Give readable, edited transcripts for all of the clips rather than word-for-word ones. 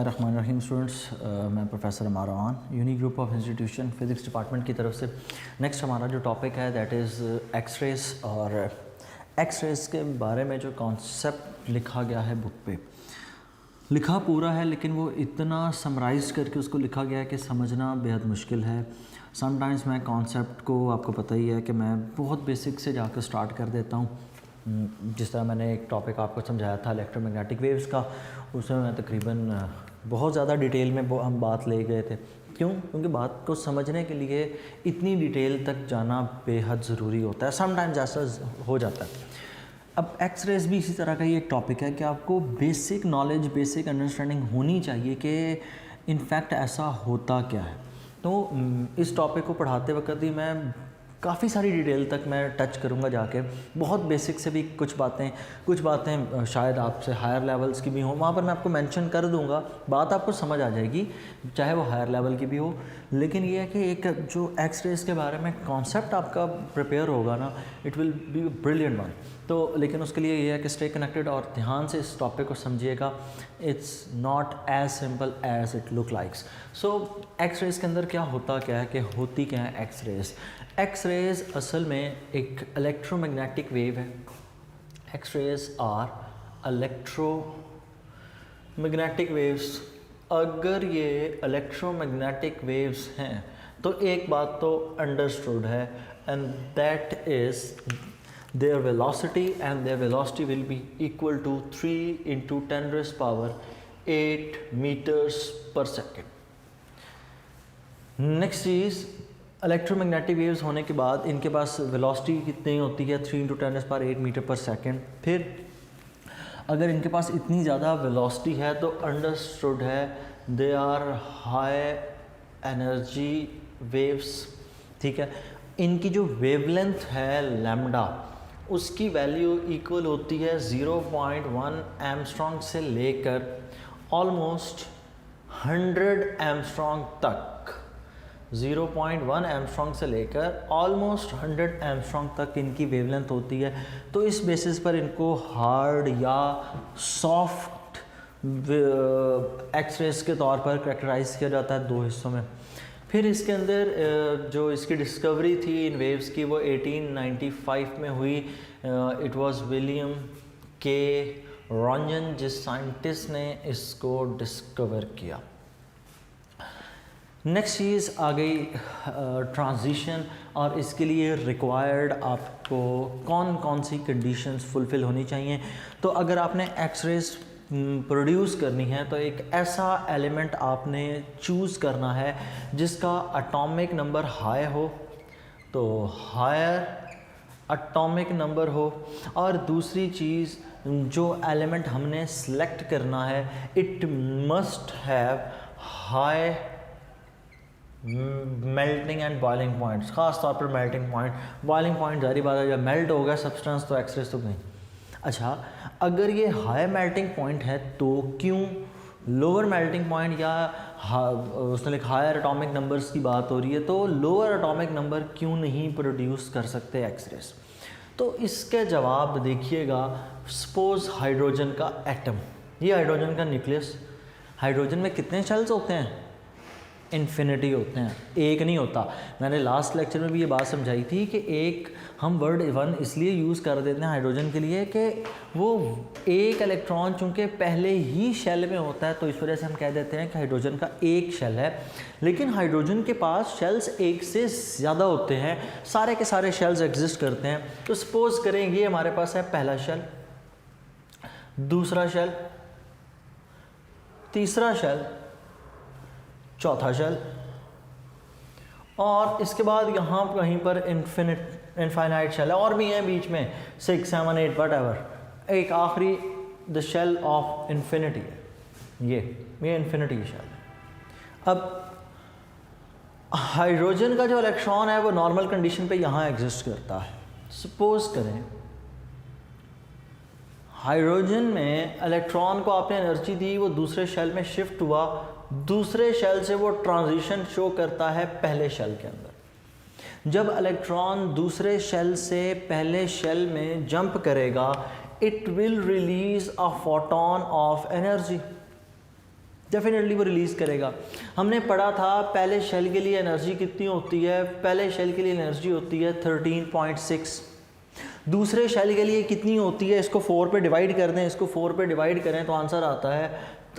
बिस्मिल्लाहिर्रहमानिर्रहीम स्टूडेंट्स, मैं professor Amaran unique group of institution physics department की तरफ से नेक्स्ट हमारा जो टॉपिक है दैट इज़ एक्स-रेस। और एक्स-रेस के बारे में जो कॉन्सेप्ट लिखा गया है बुक पे, लिखा पूरा है लेकिन वो इतना समराइज करके उसको लिखा गया है कि समझना बेहद मुश्किल है। समटाइम्स मैं कॉन्सेप्ट को, आपको पता ही है कि मैं बहुत बेसिक से जाकर स्टार्ट कर देता हूँ। जिस तरह मैंने एक टॉपिक आपको समझाया था इलेक्ट्रोमैग्नेटिक वेव्स का, उसमें मैं तकरीबन बहुत ज़्यादा डिटेल में हम बात ले गए थे। क्यों? क्योंकि बात को समझने के लिए इतनी डिटेल तक जाना बेहद ज़रूरी होता है। समटाइम्स ऐसा हो जाता है। अब एक्स रेज भी इसी तरह का ही एक टॉपिक है कि आपको बेसिक नॉलेज, बेसिक अंडरस्टैंडिंग होनी चाहिए कि इनफैक्ट ऐसा होता क्या है। तो इस टॉपिक को पढ़ाते वक्त ही मैं काफ़ी सारी डिटेल तक मैं टच करूँगा जाके। बहुत बेसिक से भी कुछ बातें शायद आपसे हायर लेवल्स की भी हों, वहाँ पर मैं आपको मेंशन कर दूँगा, बात आपको समझ आ जाएगी चाहे वो हायर लेवल की भी हो। लेकिन ये है कि एक जो एक्स रेज के बारे में कॉन्सेप्ट आपका प्रिपेयर होगा ना, it will be brilliant one. तो लेकिन उसके लिए ये है कि स्टे कनेक्टेड और ध्यान से इस टॉपिक को समझिएगा। It's not as simple as it look likes. So X rays के अंदर क्या है कि होती क्या है एक्स रेज। एक्स रेज असल में एक इलेक्ट्रोमैग्नेटिक वेव है। X rays are electromagnetic waves. अगर ये इलेक्ट्रोमैग्नेटिक वेव्स हैं तो एक बात तो अंडरस्टूड है, and that is their velocity, and their velocity will be equal to 3 into 10 raised power 8 meters per second। Next cheese, electromagnetic waves होने के बाद इनके पास वेलोसिटी कितनी होती है? 3 into 10 raised power 8 मीटर पर सेकेंड। फिर अगर इनके पास इतनी ज़्यादा वेलोसिटी है तो अंडरस्टूड है they are high energy waves. ठीक है, इनकी जो वेवलेंथ है लैम्डा, उसकी वैल्यू इक्वल होती है 0.1 एमस्ट्रॉन्ग से लेकर ऑलमोस्ट 100 एमस्ट्रॉन्ग तक। 0.1 एमस्ट्रॉन्ग से लेकर ऑलमोस्ट 100 एमस्ट्रॉन्ग तक इनकी वेवलेंथ होती है। तो इस बेसिस पर इनको हार्ड या सॉफ्ट एक्स रेज के तौर पर कैरेक्टराइज किया जाता है दो हिस्सों में। फिर इसके अंदर जो इसकी डिस्कवरी थी इन वेव्स की, वो 1895 में हुई। इट वाज विलियम के रॉन्जन जिस साइंटिस्ट ने इसको डिस्कवर किया। नेक्स्ट चीज़ आ गई ट्रांजिशन, और इसके लिए रिक्वायर्ड आपको कौन कौन सी कंडीशंस फुलफ़िल होनी चाहिए। तो अगर आपने एक्स रेज प्रोड्यूस करनी है तो एक ऐसा एलिमेंट आपने चूज़ करना है जिसका एटॉमिक नंबर हाई हो, तो हायर एटॉमिक नंबर हो। और दूसरी चीज़, जो एलिमेंट हमने सेलेक्ट करना है it must have high melting and boiling points. ख़ास तौर पर मेल्टिंग पॉइंट, बॉइलिंग पॉइंट जारी बात है, जब मेल्ट होगा सब्सटेंस तो एक्स रेज तो नहीं। अच्छा, अगर ये हाई मेल्टिंग पॉइंट है तो क्यों लोअर मेल्टिंग पॉइंट या उसने लिखा हायर एटॉमिक नंबर्स की बात हो रही है, तो लोअर एटॉमिक नंबर क्यों नहीं प्रोड्यूस कर सकते एक्स रेज? तो इसके जवाब देखिएगा। सपोज हाइड्रोजन का एटम, ये हाइड्रोजन का न्यूक्लियस, हाइड्रोजन में कितने शेल्स होते हैं? इन्फिनिटी होते हैं, एक नहीं होता। मैंने लास्ट लेक्चर में भी ये बात समझाई थी कि एक हम वर्ड वन इसलिए यूज़ कर देते हैं हाइड्रोजन के लिए कि वो एक इलेक्ट्रॉन चूँकि पहले ही शेल में होता है, तो इस वजह से हम कह देते हैं कि हाइड्रोजन का एक शेल है। लेकिन हाइड्रोजन के पास शेल्स एक से ज़्यादा होते हैं, सारे के सारे शेल्स एग्जिस्ट करते हैं। तो सपोज करें ये हमारे पास है पहला शेल, दूसरा शेल, तीसरा शेल, चौथा शेल, और इसके बाद यहाँ कहीं पर इनफाइनाइट शेल है, और भी हैं बीच में 6, 7, 8 वट एवर। एक आखिरी द शेल ऑफ इन्फिनिटी है, ये इन्फिनिटी शेल है। अब हाइड्रोजन का जो इलेक्ट्रॉन है वो नॉर्मल कंडीशन पे यहाँ एग्जिस्ट करता है। सपोज करें हाइड्रोजन में इलेक्ट्रॉन को आपने एनर्जी दी, वो दूसरे शेल में शिफ्ट हुआ, दूसरे शेल से वो ट्रांजिशन शो करता है पहले शेल के अंदर। जब इलेक्ट्रॉन दूसरे शेल से पहले शेल में जंप करेगा, it will release a photon of energy. Definitely वो रिलीज़ करेगा। हमने पढ़ा था पहले शेल के लिए एनर्जी कितनी होती है, पहले शेल के लिए एनर्जी होती है 13.6, दूसरे शेल के लिए कितनी होती है, इसको 4 पे डिवाइड कर दें, इसको 4 पे डिवाइड करें तो आंसर आता है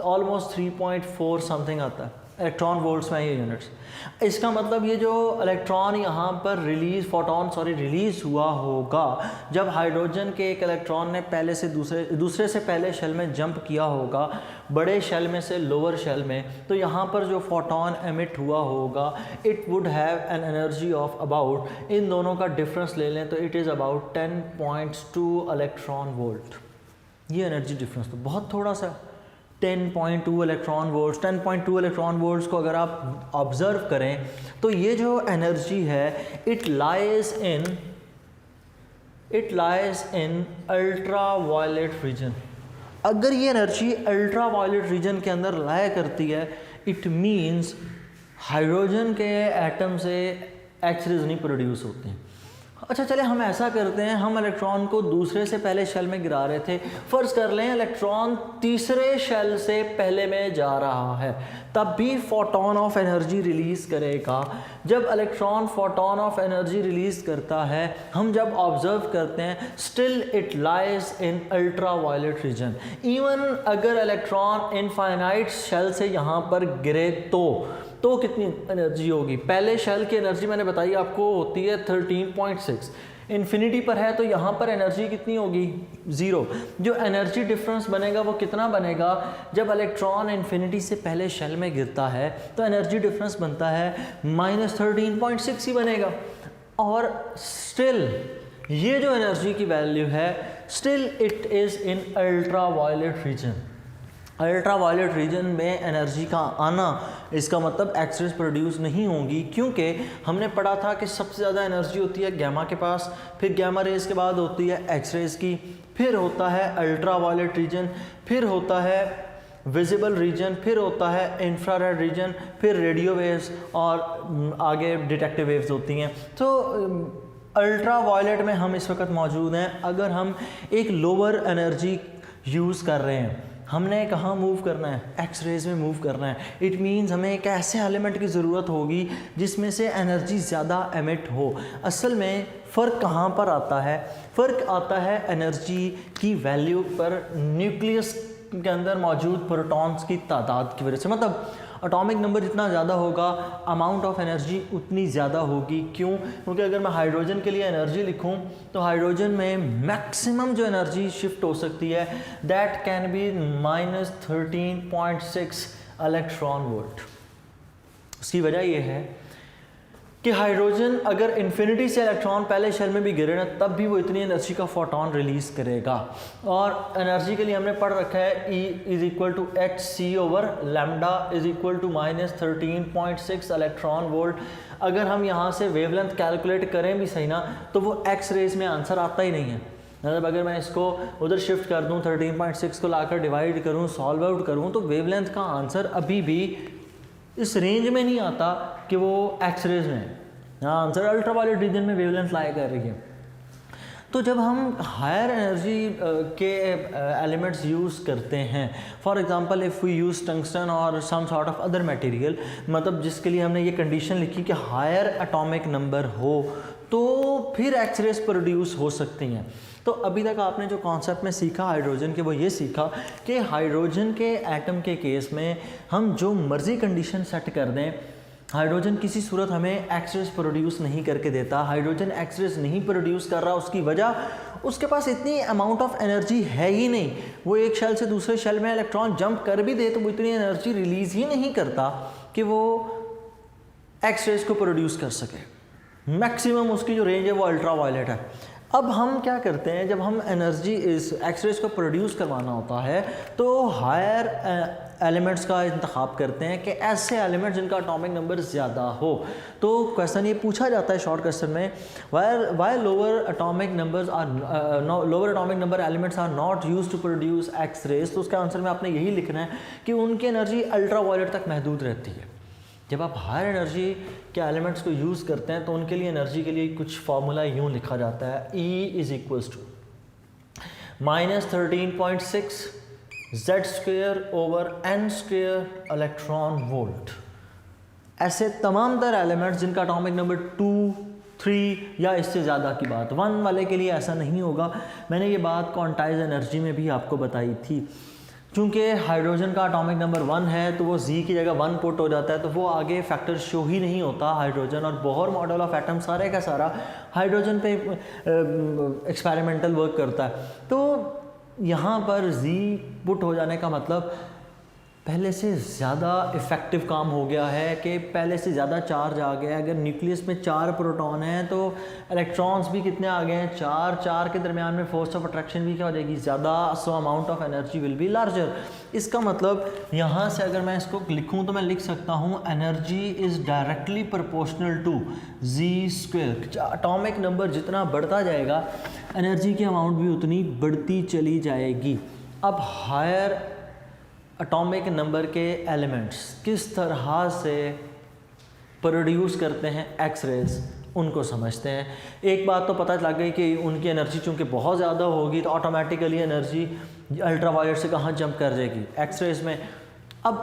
ऑलमोस्ट 3.4 समथिंग आता है इलेक्ट्रॉन वोल्ट्स में ये यूनिट्स। इसका मतलब ये जो इलेक्ट्रॉन यहाँ पर रिलीज़ हुआ होगा जब हाइड्रोजन के एक इलेक्ट्रॉन ने पहले से दूसरे से पहले शेल में जंप किया होगा, बड़े शेल में से लोअर शेल में, तो यहाँ पर जो फोटोन एमिट हुआ होगा it would have an energy of about, इन दोनों का डिफरेंस ले लें तो it is about 10.2 electron volt. ये एनर्जी डिफरेंस तो बहुत थोड़ा सा, 10.2 इलेक्ट्रॉन वोल्ट्स। 10.2 इलेक्ट्रॉन वोल्ट्स को अगर आप ऑब्जर्व करें तो ये जो एनर्जी है it lies in ultraviolet region. अगर ये एनर्जी अल्ट्रा वायलेट रीजन के अंदर लाया करती है इट मीन्स हाइड्रोजन के एटम से एक्स-रेज नहीं प्रोड्यूस होते हैं। अच्छा चले हम ऐसा करते हैं, हम इलेक्ट्रॉन को दूसरे से पहले शेल में गिरा रहे थे, फ़र्ज़ कर लें इलेक्ट्रॉन तीसरे शेल से पहले में जा रहा है, तब भी फोटोन ऑफ एनर्जी रिलीज़ करेगा। जब electron photon of energy release करता है, हम जब ऑब्ज़र्व करते हैं still it lies in ultraviolet region. Even अगर इलेक्ट्रॉन इनफाइनाइट शेल से यहाँ पर गिरे तो कितनी एनर्जी होगी? पहले शेल की एनर्जी मैंने बताई आपको होती है 13.6, इन्फिनिटी पर है तो यहाँ पर एनर्जी कितनी होगी? 0। जो एनर्जी डिफरेंस बनेगा वो कितना बनेगा? जब इलेक्ट्रॉन इन्फिनिटी से पहले शेल में गिरता है तो एनर्जी डिफरेंस बनता है -13.6 ही बनेगा। और स्टिल ये जो एनर्जी की वैल्यू है still it is in ultraviolet region. Ultraviolet region में एनर्जी का आना इसका मतलब एक्स-रेज प्रोड्यूस नहीं होंगी, क्योंकि हमने पढ़ा था कि सबसे ज़्यादा एनर्जी होती है गामा के पास, फिर गामा रेज के बाद होती है एक्स-रेज की, फिर होता है अल्ट्रा वायलेट रीजन, फिर होता है विजिबल रीजन, फिर होता है इंफ्रारेड रीजन, फिर रेडियो वेव्स और आगे डिटेक्टिव वेव्स होती हैं। तो अल्ट्रा वायलेट में हम इस वक्त मौजूद हैं। अगर हम एक लोअर एनर्जी यूज़ कर रहे हैं, हमने कहाँ मूव करना है? एक्स रेज में मूव करना है। इट मीन्स हमें एक ऐसे एलिमेंट की ज़रूरत होगी जिसमें से एनर्जी ज़्यादा एमिट हो। असल में फ़र्क कहाँ पर आता है? फ़र्क आता है एनर्जी की वैल्यू पर न्यूक्लियस के अंदर मौजूद प्रोटॉन्स की तादाद की वजह से। मतलब एटॉमिक नंबर जितना ज़्यादा होगा अमाउंट ऑफ एनर्जी उतनी ज़्यादा होगी। क्यों? क्योंकि अगर मैं हाइड्रोजन के लिए एनर्जी लिखूं तो हाइड्रोजन में मैक्सिमम जो एनर्जी शिफ्ट हो सकती है that can be -13.6 electron volt. उसकी वजह यह है कि हाइड्रोजन अगर इन्फिनिटी से इलेक्ट्रॉन पहले शेल में भी गिरे ना तब भी वो इतनी एनर्जी का फोटोन रिलीज़ करेगा। और एनर्जी के लिए हमने पढ़ रखा है E = hc/λ = -13.6 इलेक्ट्रॉन वोल्ट। अगर हम यहाँ से वेवलेंथ कैलकुलेट करें भी सही ना तो वो एक्स रेज में आंसर आता ही नहीं है। मतलब अगर मैं इसको उधर शिफ्ट कर दूँ 13.6 को लाकर डिवाइड करूँ, सॉल्व आउट करूँ तो वेवलेंथ का आंसर अभी भी इस रेंज में नहीं आता कि वो एक्स रेज में है। आंसर अल्ट्रा वायलेट रीजन में वेवलेंथ लाया कर रही है। तो जब हम हायर एनर्जी के एलिमेंट्स यूज़ करते हैं, for example if we use tungsten और some sort of other material, मतलब जिसके लिए हमने ये कंडीशन लिखी कि हायर एटॉमिक नंबर हो तो फिर एक्स रेज प्रोड्यूस हो सकती हैं। तो अभी तक आपने जो कॉन्सेप्ट में सीखा हाइड्रोजन के, वो ये सीखा कि हाइड्रोजन के एटम के केस में हम जो मर्ज़ी कंडीशन सेट कर दें, हाइड्रोजन किसी सूरत हमें एक्स-रेज प्रोड्यूस नहीं करके देता। हाइड्रोजन एक्स-रेज नहीं प्रोड्यूस कर रहा, उसकी वजह उसके पास इतनी अमाउंट ऑफ एनर्जी है ही नहीं। वो एक शेल से दूसरे शेल में इलेक्ट्रॉन जंप कर भी दे तो वो इतनी एनर्जी रिलीज़ ही नहीं करता कि वो एक्स-रेज को प्रोड्यूस कर सके। मैक्सिमम उसकी जो रेंज है वो अल्ट्रा वायलेट है। अब हम क्या करते हैं, जब हम एनर्जी इस एक्स-रेज को प्रोड्यूस करवाना होता है तो हायर एलिमेंट्स का इंतखाब करते हैं कि ऐसे एलिमेंट्स जिनका एटॉमिक नंबर ज़्यादा हो। तो क्वेश्चन ये पूछा जाता है शॉर्ट क्वेश्चन में, why lower atomic number elements are not used to produce X rays. तो उसका आंसर में आपने यही लिखना है कि उनकी एनर्जी अल्ट्रा वायलेट तक महदूद रहती है। जब आप हायर एनर्जी के एलिमेंट्स को यूज़ करते हैं तो उनके लिए एनर्जी के लिए कुछ फार्मूला यूँ लिखा जाता है, E = -13.6 Z²/n² इलेक्ट्रॉन वोल्ट। ऐसे तमाम तर एलिमेंट्स जिनका एटॉमिक नंबर 2, 3 या इससे ज़्यादा की बात, 1 वाले के लिए ऐसा नहीं होगा। मैंने ये बात क्वांटाइज एनर्जी में भी आपको बताई थी। चूँकि हाइड्रोजन का एटॉमिक नंबर 1 है तो वो Z की जगह 1 पुट हो जाता है, तो वो आगे फैक्टर शो ही नहीं होता हाइड्रोजन। और बोहर मॉडल ऑफ एटम सारे का सारा हाइड्रोजन पे एक्सपेरिमेंटल वर्क करता है। तो यहाँ पर Z पुट हो जाने का मतलब पहले से ज़्यादा इफ़ेक्टिव काम हो गया है कि पहले से ज़्यादा चार्ज आ गया है। अगर न्यूक्लियस में 4 प्रोटॉन हैं तो इलेक्ट्रॉन्स भी कितने आ गए हैं, 4 के दरमियान में फोर्स ऑफ अट्रैक्शन भी क्या हो जाएगी, ज़्यादा। So amount of energy will be larger. इसका मतलब यहाँ से अगर मैं इसको लिखूँ तो मैं लिख सकता हूँ energy is directly proportional to Z²। Atomic number जितना बढ़ता जाएगा एनर्जी की अमाउंट भी उतनी बढ़ती चली जाएगी। अब हायर एटॉमिक नंबर के एलिमेंट्स किस तरह से प्रोड्यूस करते हैं एक्स-रेज, उनको समझते हैं। एक बात तो पता लग गई कि उनकी एनर्जी चूँकि बहुत ज़्यादा होगी तो ऑटोमेटिकली एनर्जी अल्ट्रावायलेट से कहाँ जंप कर जाएगी, एक्स-रेज में। अब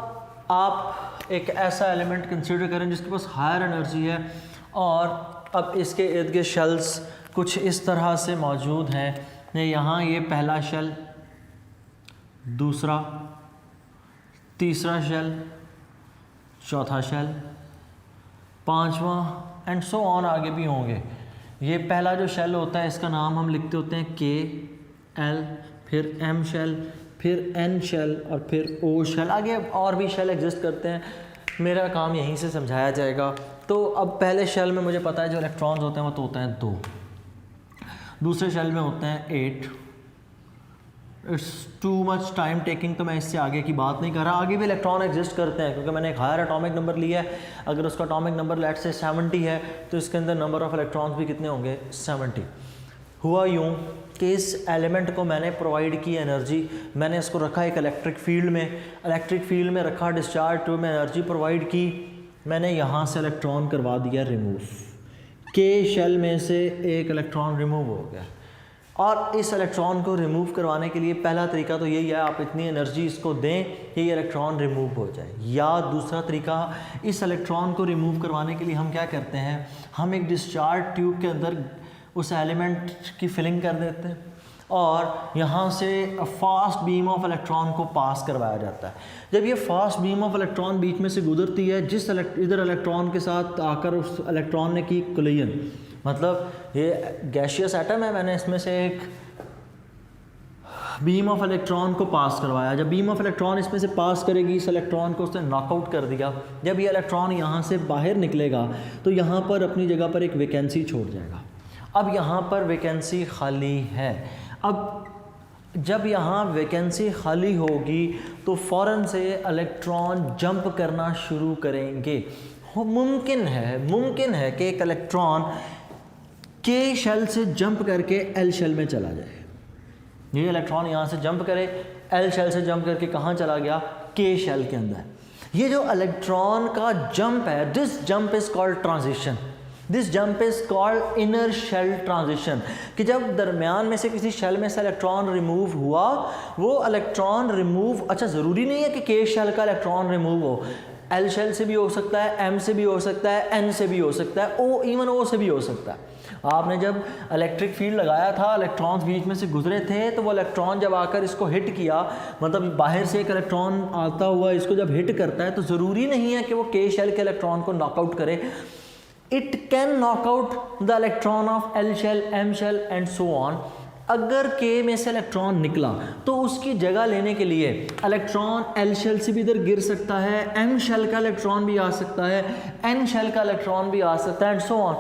आप एक ऐसा एलिमेंट कंसीडर करें जिसके पास हायर एनर्जी है और अब इसके इर्द गिर्द शेल्स कुछ इस तरह से मौजूद हैं। यहाँ ये पहला शेल, दूसरा, तीसरा शेल, चौथा शेल, पांचवा एंड सो ऑन आगे भी होंगे। ये पहला जो शेल होता है इसका नाम हम लिखते होते हैं KL, फिर M शेल, फिर N शेल और फिर O शेल। आगे और भी शेल एग्जिस्ट करते हैं, मेरा काम यहीं से समझाया जाएगा। तो अब पहले शेल में मुझे पता है जो इलेक्ट्रॉन्स होते हैं वो तो होते हैं 2, दूसरे शेल में होते हैं 8। It's too much time taking, तो मैं इससे आगे की बात नहीं कर रहा। आगे भी इलेक्ट्रॉन एग्जिस्ट करते हैं क्योंकि मैंने एक हायर एटॉमिक नंबर लिया है। अगर उसका एटॉमिक नंबर लेट से 70 है तो इसके अंदर नंबर ऑफ इलेक्ट्रॉन्स भी कितने होंगे, 70। हुआ यूँ कि इस एलिमेंट को मैंने प्रोवाइड की एनर्जी, मैंने इसको रखा एक इलेक्ट्रिक फील्ड में, इलेक्ट्रिक फील्ड में रखा, डिस्चार्ज ट्यूब में एनर्जी प्रोवाइड की, मैंने यहाँ से इलेक्ट्रॉन करवा दिया रिमूव। के शेल में से एक इलेक्ट्रॉन रिमूव हो गया। और इस इलेक्ट्रॉन को रिमूव करवाने के लिए पहला तरीका तो यही है, आप इतनी एनर्जी इसको दें कि ये इलेक्ट्रॉन रिमूव हो जाए। या दूसरा तरीका, इस इलेक्ट्रॉन को रिमूव करवाने के लिए हम क्या करते हैं, हम एक डिस्चार्ज ट्यूब के अंदर उस एलिमेंट की फिलिंग कर देते हैं और यहाँ से फास्ट बीम ऑफ इलेक्ट्रॉन को पास करवाया जाता है। जब ये फास्ट बीम ऑफ इलेक्ट्रॉन बीच में से गुजरती है, जिस इधर इलेक्ट्रॉन के साथ आकर उस इलेक्ट्रॉन ने की कोलिजन, मतलब ये गैशियस एटम है, मैंने इसमें से एक बीम ऑफ इलेक्ट्रॉन को पास करवाया। जब बीम ऑफ इलेक्ट्रॉन इसमें से पास करेगी, इस इलेक्ट्रॉन को उसने नॉकआउट कर दिया। जब ये इलेक्ट्रॉन यहाँ से बाहर निकलेगा तो यहाँ पर अपनी जगह पर एक वैकेंसी छोड़ जाएगा। अब यहाँ पर वैकेंसी खाली है। अब जब यहाँ वैकेंसी खाली होगी तो फ़ौरन से इलेक्ट्रॉन जंप करना शुरू करेंगे। मुमकिन है कि एक इलेक्ट्रॉन के शेल से जंप करके एल शेल में चला जाए। ये इलेक्ट्रॉन यहाँ से जंप करे, एल शेल से जंप करके कहाँ चला गया, के शेल के अंदर। ये जो इलेक्ट्रॉन का जंप है, this jump is called transition, this jump is called inner shell transition. कि जब दरमियान में से किसी शेल में से इलेक्ट्रॉन रिमूव हुआ, वो इलेक्ट्रॉन रिमूव, अच्छा ज़रूरी नहीं है कि के शेल का इलेक्ट्रॉन रिमूव हो, एल शेल से भी हो सकता है, एम से भी हो सकता है, एन से भी हो सकता है, ओ, इवन ओ से भी हो सकता है। आपने जब इलेक्ट्रिक फील्ड लगाया था, इलेक्ट्रॉन्स बीच में से गुजरे थे, तो वो इलेक्ट्रॉन जब आकर इसको हिट किया, मतलब बाहर से एक इलेक्ट्रॉन आता हुआ इसको जब हिट करता है, तो ज़रूरी नहीं है कि वो के शेल के इलेक्ट्रॉन को नॉकआउट करे। It can knockout the electron of L shell, M shell and so on. अगर के में से इलेक्ट्रॉन निकला तो उसकी जगह लेने के लिए इलेक्ट्रॉन एल शेल से भी इधर गिर सकता है, एम शेल का इलेक्ट्रॉन भी आ सकता है, एन शेल का इलेक्ट्रॉन भी आ सकता है एंड सो ऑन।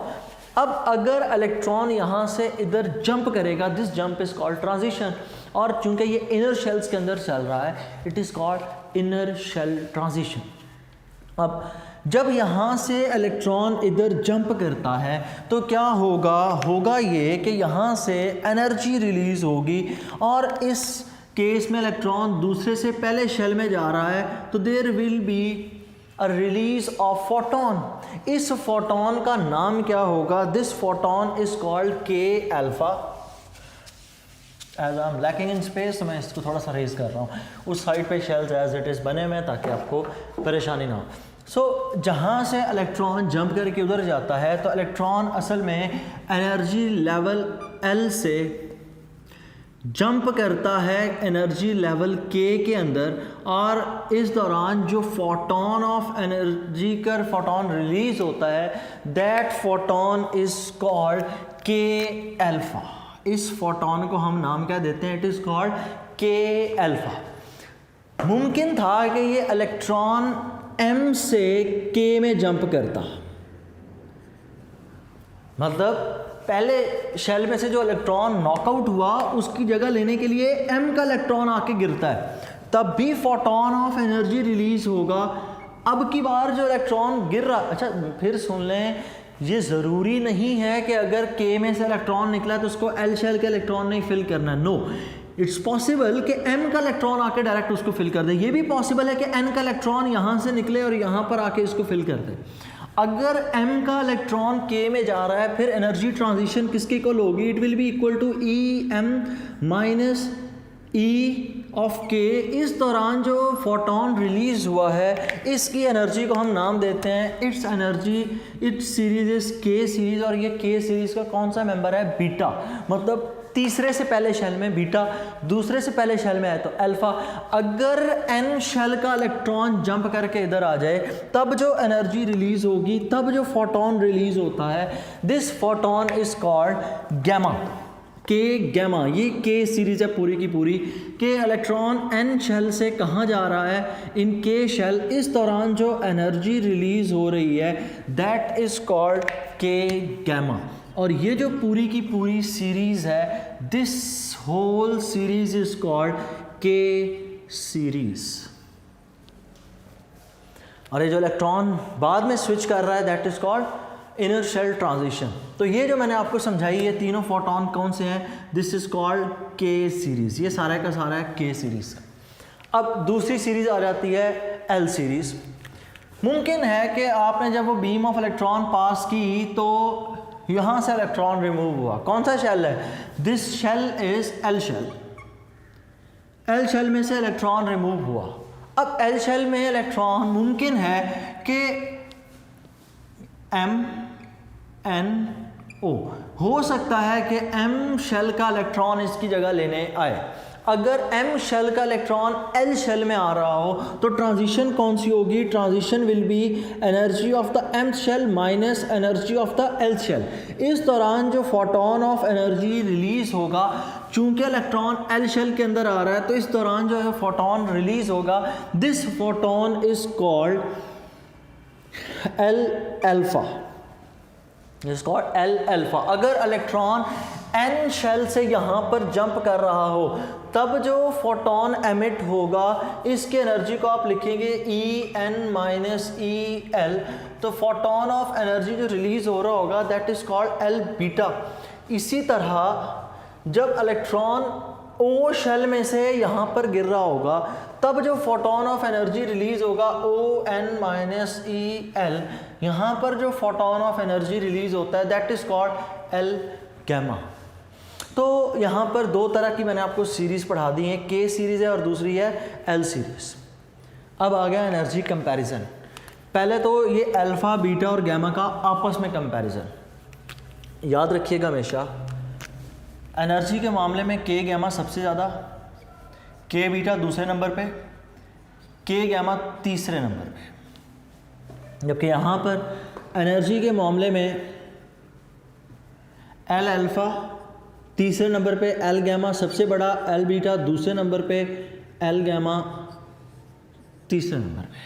अब अगर इलेक्ट्रॉन यहाँ से इधर जंप करेगा, this jump is called transition. और चूंकि ये इनर शेल्स के अंदर चल रहा है, it is called inner shell transition. अब जब यहाँ से इलेक्ट्रॉन इधर जंप करता है तो क्या होगा ये कि यहाँ से एनर्जी रिलीज़ होगी और इस केस में इलेक्ट्रॉन दूसरे से पहले शेल में जा रहा है, तो there will be a release of photon. इस फोटोन का नाम क्या होगा, this photon is called K alpha. As I am lacking in space तो मैं इसको थोड़ा सा रेज कर रहा हूँ। उस साइड पे शेल्स एज इट इज़ बने हुए हैं ताकि आपको परेशानी ना हो। सो जहाँ से इलेक्ट्रॉन जंप करके उधर जाता है तो इलेक्ट्रॉन असल में एनर्जी लेवल L से जंप करता है एनर्जी लेवल K के अंदर, और इस दौरान जो फोटोन ऑफ एनर्जी का फोटोन रिलीज होता है that photon is called K alpha. इस फोटोन को हम नाम क्या देते हैं? It is called K alpha. मुमकिन था कि ये इलेक्ट्रॉन M से K में जंप करता, मतलब पहले शेल में से जो इलेक्ट्रॉन नॉकआउट हुआ उसकी जगह लेने के लिए M का इलेक्ट्रॉन आके गिरता है, तब भी फोटोन ऑफ एनर्जी रिलीज होगा। अब की बार जो इलेक्ट्रॉन गिर रहा, अच्छा फिर सुन लें, ये ज़रूरी नहीं है कि अगर K में से इलेक्ट्रॉन निकला तो उसको L शेल का इलेक्ट्रॉन नहीं फिल करना। नो, इट्स पॉसिबल कि M का इलेक्ट्रॉन आके डायरेक्ट उसको फिल कर दे। ये भी पॉसिबल है कि N का इलेक्ट्रॉन यहाँ से निकले और यहाँ पर आके इसको फिल कर दे। अगर M का इलेक्ट्रॉन K में जा रहा है फिर एनर्जी ट्रांजिशन किसके इक्वल होगी? It will be equal to EM minus E of K। इस दौरान जो फोटोन रिलीज हुआ है इसकी एनर्जी को हम नाम देते हैं it's energy, it's series is K series, और ये K सीरीज का कौन सा मेंबर है? बीटा। मतलब तीसरे से पहले शेल में बीटा, दूसरे से पहले शेल में है तो अल्फा। अगर N शेल का इलेक्ट्रॉन जंप करके इधर आ जाए तब जो एनर्जी रिलीज होगी, तब जो फोटोन रिलीज होता है, this photon is called gamma, K gamma. ये K सीरीज है पूरी की पूरी कि इलेक्ट्रॉन N शेल से कहाँ जा रहा है? In K shell. इस दौरान जो एनर्जी रिलीज हो रही है that is called K gamma. और ये जो पूरी की पूरी सीरीज है, this whole series is called K series. और ये जो इलेक्ट्रॉन बाद में स्विच कर रहा है that is called inner shell transition. तो ये जो मैंने आपको समझाई ये तीनों फोटोन कौन से हैं? This is called K series. ये सारा का सारा है K सीरीज का। अब दूसरी सीरीज आ जाती है L सीरीज। मुमकिन है कि आपने जब वो बीम ऑफ इलेक्ट्रॉन पास की तो यहाँ से इलेक्ट्रॉन रिमूव हुआ। कौन सा शेल है? This shell is L shell. L shell में से इलेक्ट्रॉन रिमूव हुआ। अब L शेल में इलेक्ट्रॉन मुमकिन है कि M N O हो सकता है कि M शेल का इलेक्ट्रॉन इसकी जगह लेने आए। अगर M शेल का इलेक्ट्रॉन L शेल में आ रहा हो तो ट्रांजिशन कौन सी होगी? Transition will be energy of the M shell minus energy of the L shell. इस दौरान जो फोटोन ऑफ एनर्जी रिलीज होगा, चूंकि इलेक्ट्रॉन L शेल के अंदर आ रहा है तो इस दौरान जो है फोटोन रिलीज होगा, this photon is called L alpha. Is called L alpha. अगर इलेक्ट्रॉन N शेल से यहाँ पर जंप कर रहा हो तब जो फोटोन एमिट होगा इसकी एनर्जी को आप लिखेंगे EN माइनस EL। तो फोटोन ऑफ एनर्जी जो रिलीज हो रहा होगा that is called L beta. इसी तरह जब इलेक्ट्रॉन O शेल में से यहाँ पर गिर रहा होगा तब जो फोटोन ऑफ एनर्जी रिलीज होगा ON माइनस EL। यहाँ पर जो फोटोन ऑफ एनर्जी रिलीज होता है that is called L gamma. तो यहाँ पर दो तरह की मैंने आपको सीरीज़ पढ़ा दी है, K सीरीज़ है और दूसरी है L सीरीज़। अब आ गया एनर्जी कंपैरिजन। पहले तो ये अल्फ़ा बीटा और गैमा का आपस में कंपैरिजन याद रखिएगा हमेशा। एनर्जी के मामले में K गैमा सबसे ज़्यादा, K बीटा दूसरे नंबर पे, K गैमा तीसरे नंबर पे। जबकि यहाँ पर एनर्जी के मामले में L अल्फ़ा तीसरे नंबर पे, L गैमा सबसे बड़ा, L बीटा दूसरे नंबर पे, L गैमा तीसरे नंबर पे,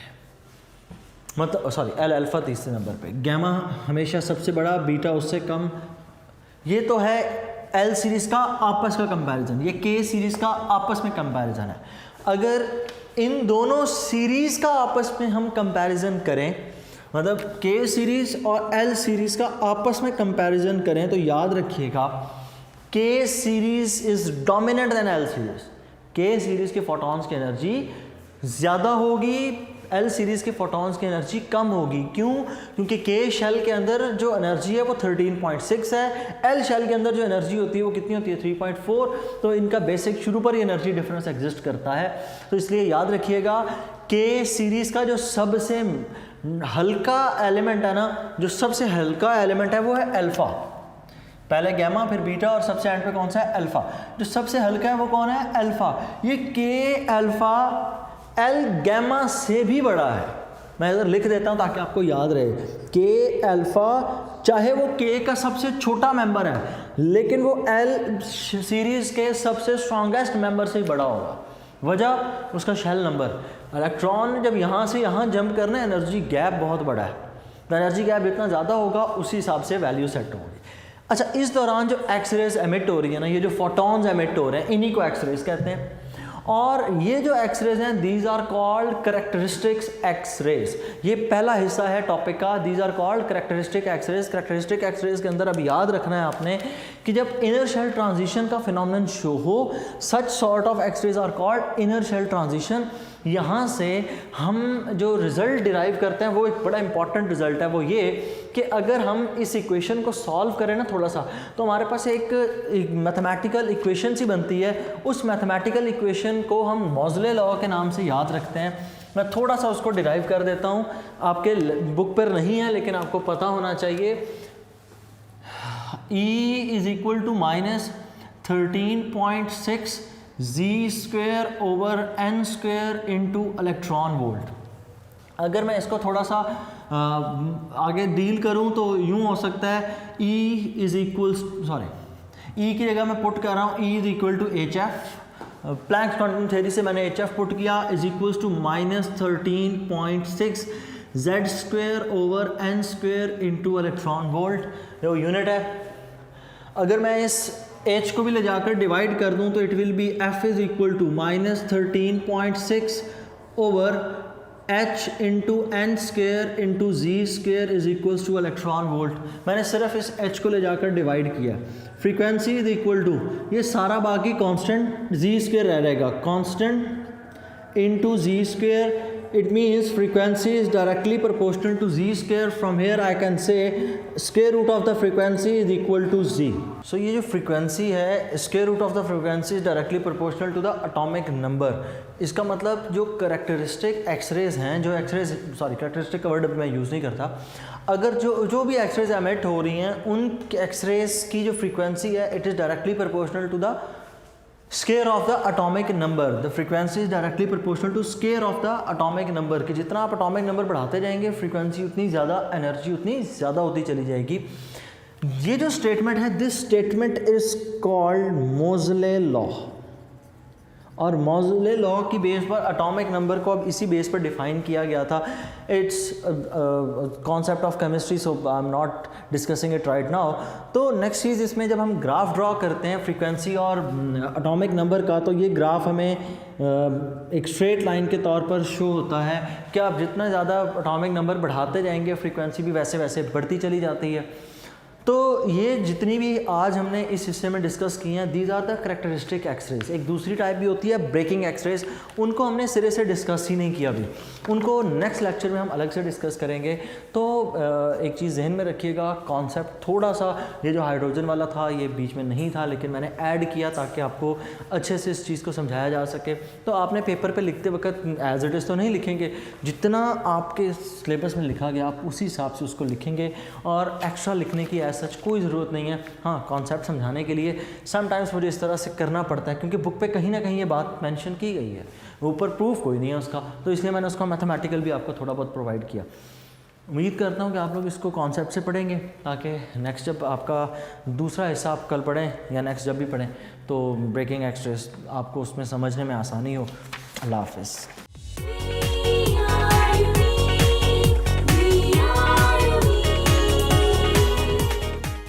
मतलब सॉरी L अल्फ़ा तीसरे नंबर पे, गैमा हमेशा सबसे बड़ा, बीटा उससे कम। ये तो है L सीरीज़ का आपस का कंपैरिजन। ये K सीरीज़ का आपस में कंपैरिजन है। अगर इन दोनों सीरीज़ का आपस में हम कंपैरिजन करें, मतलब K सीरीज़ और L सीरीज़ का आपस में कंपैरिजन करें तो याद रखिएगा K series is dominant than L series. K series के फोटॉन्स की एनर्जी ज़्यादा होगी एल सीरीज़ के फोटॉन्स की एनर्जी कम होगी। क्यों? क्योंकि के शेल के अंदर जो एनर्जी है वो 13.6 है, एल शेल के अंदर जो एनर्जी होती है वो कितनी होती है 3.4। तो इनका बेसिक शुरू पर ही एनर्जी डिफरेंस एग्जिस्ट करता है। तो इसलिए याद रखिएगा के सीरीज़ का जो सबसे हल्का एलिमेंट है ना, जो सबसे हल्का एलिमेंट है वो है अल्फ़ा। पहले गैमा फिर बीटा और सबसे एंड पे कौन सा है? अल्फ़ा। जो सबसे हल्का है वो कौन है? अल्फ़ा। ये के अल्फ़ा एल गैमा से भी बड़ा है। मैं इधर लिख देता हूँ ताकि आपको याद रहे। के अल्फ़ा चाहे वो के का सबसे छोटा मेंबर है, लेकिन वो एल सीरीज़ के सबसे स्ट्रॉन्गेस्ट मेंबर से ही बड़ा होगा। वजह उसका शेल नंबर। इलेक्ट्रॉन जब यहाँ से यहाँ जंप करना, एनर्जी गैप बहुत बड़ा है, तो एनर्जी गैप जितना ज़्यादा होगा उसी हिसाब से वैल्यू सेट होगी। अच्छा, इस दौरान जो एक्स रेज एमिट हो रही है ना, ये जो फोटॉन्स एमिट हो रहे हैं, इन्हीं को एक्स रेज कहते हैं। और ये जो एक्स रेज हैं, these are called characteristics X rays. ये पहला हिस्सा है टॉपिक का, these are called characteristic X rays. Characteristic X rays के अंदर अब याद रखना है आपने कि जब इनर शेल ट्रांजिशन का फिनोमेनन शो हो, such sort of X rays are called inner shell transition. यहाँ से हम जो रिज़ल्ट डिराइव करते हैं वो एक बड़ा इंपॉर्टेंट रिज़ल्ट है। वो ये कि अगर हम इस इक्वेशन को सॉल्व करें ना थोड़ा सा, तो हमारे पास एक मैथमेटिकल इक्वेशन सी बनती है। उस मैथमेटिकल इक्वेशन को हम मोज़ले लॉ के नाम से याद रखते हैं। मैं थोड़ा सा उसको डिराइव कर देता हूँ, आपके बुक पर नहीं है लेकिन आपको पता होना चाहिए। E is equal to minus 13.6 Z square over N square into electron volt. अगर मैं इसको थोड़ा सा आगे डील करूं तो यूं हो सकता है E is equal, sorry E की जगह मैं पुट कर रहा हूं E is equal to H F. Planck's quantum theory से मैंने एच एफ पुट किया, is equals to minus 13.6 Z square over N square into electron volt, जो यूनिट है। अगर मैं इस h को भी ले जाकर डिवाइड कर दूं तो it will be f is equal to minus 13.6 over h into N square into Z square is equals to electron volt. मैंने सिर्फ इस h को ले जाकर डिवाइड किया। फ्रीक्वेंसी इज इक्वल टू, ये सारा बाकी कांस्टेंट जी स्क्वेयर रह जाएगा, constant into Z square. It means frequency is directly proportional to z square. From here I can say square root of the frequency is equal to z. So ये जो frequency है, square root of the frequency is directly proportional to the atomic number. इसका मतलब जो characteristic X-rays हैं, जो X-rays, sorry characteristic का word मैं यूज़ नहीं करता, अगर जो भी X-rays emit हो रही हैं, उन X-rays की जो frequency है, it is directly proportional to the square of the atomic number. The frequency is directly proportional to square of the atomic number. कि जितना आप अटोमिक नंबर बढ़ाते जाएंगे, फ्रीक्वेंसी उतनी ज़्यादा, एनर्जी उतनी ज़्यादा होती चली जाएगी। ये जो स्टेटमेंट है, this statement is called Moseley law. और मोज़ले लॉ की बेस पर अटोमिक नंबर को अब इसी बेस पर डिफाइन किया गया था। It's concept of chemistry, so I am not discussing it right now. तो नेक्स्ट चीज़, इसमें जब हम ग्राफ ड्रॉ करते हैं फ्रीक्वेंसी और अटोमिक नंबर का, तो ये ग्राफ हमें एक स्ट्रेट लाइन के तौर पर शो होता है कि आप जितना ज़्यादा अटोमिक नंबर बढ़ाते जाएंगे, फ्रीक्वेंसी भी वैसे वैसे बढ़ती चली जाती है। तो ये जितनी भी आज हमने इस हिस्से में डिस्कस की हैं, these are the characteristic X rays. एक दूसरी टाइप भी होती है ब्रेकिंग एक्सरेज, उनको हमने सिरे से डिस्कस ही नहीं किया अभी, उनको नेक्स्ट लेक्चर में हम अलग से डिस्कस करेंगे। तो एक चीज़ जहन में रखिएगा, कॉन्सेप्ट थोड़ा सा, ये जो हाइड्रोजन वाला था ये बीच में नहीं था, लेकिन मैंने ऐड किया ताकि आपको अच्छे से इस चीज़ को समझाया जा सके। तो आपने पेपर पे लिखते वक्त एज इट इज़ तो नहीं लिखेंगे, जितना आपके सिलेबस में लिखा गया आप उसी हिसाब से उसको लिखेंगे, और एक्स्ट्रा लिखने की सच कोई ज़रूरत नहीं है। हाँ, कॉन्सेप्ट समझाने के लिए समटाइम्स मुझे इस तरह से करना पड़ता है, क्योंकि बुक पे कहीं ना कहीं ये बात मेंशन की गई है, ऊपर प्रूफ कोई नहीं है उसका, तो इसलिए मैंने उसका मैथमेटिकल भी आपको थोड़ा बहुत प्रोवाइड किया। उम्मीद करता हूँ कि आप लोग इसको कॉन्सेप्ट से पढ़ेंगे, ताकि नेक्स्ट जब आपका दूसरा हिस्सा आप कल पढ़ें या नेक्स्ट जब भी पढ़ें तो ब्रेकिंग एक्सरेज आपको उसमें समझने में आसानी हो। अल्लाह हाफ़िज़।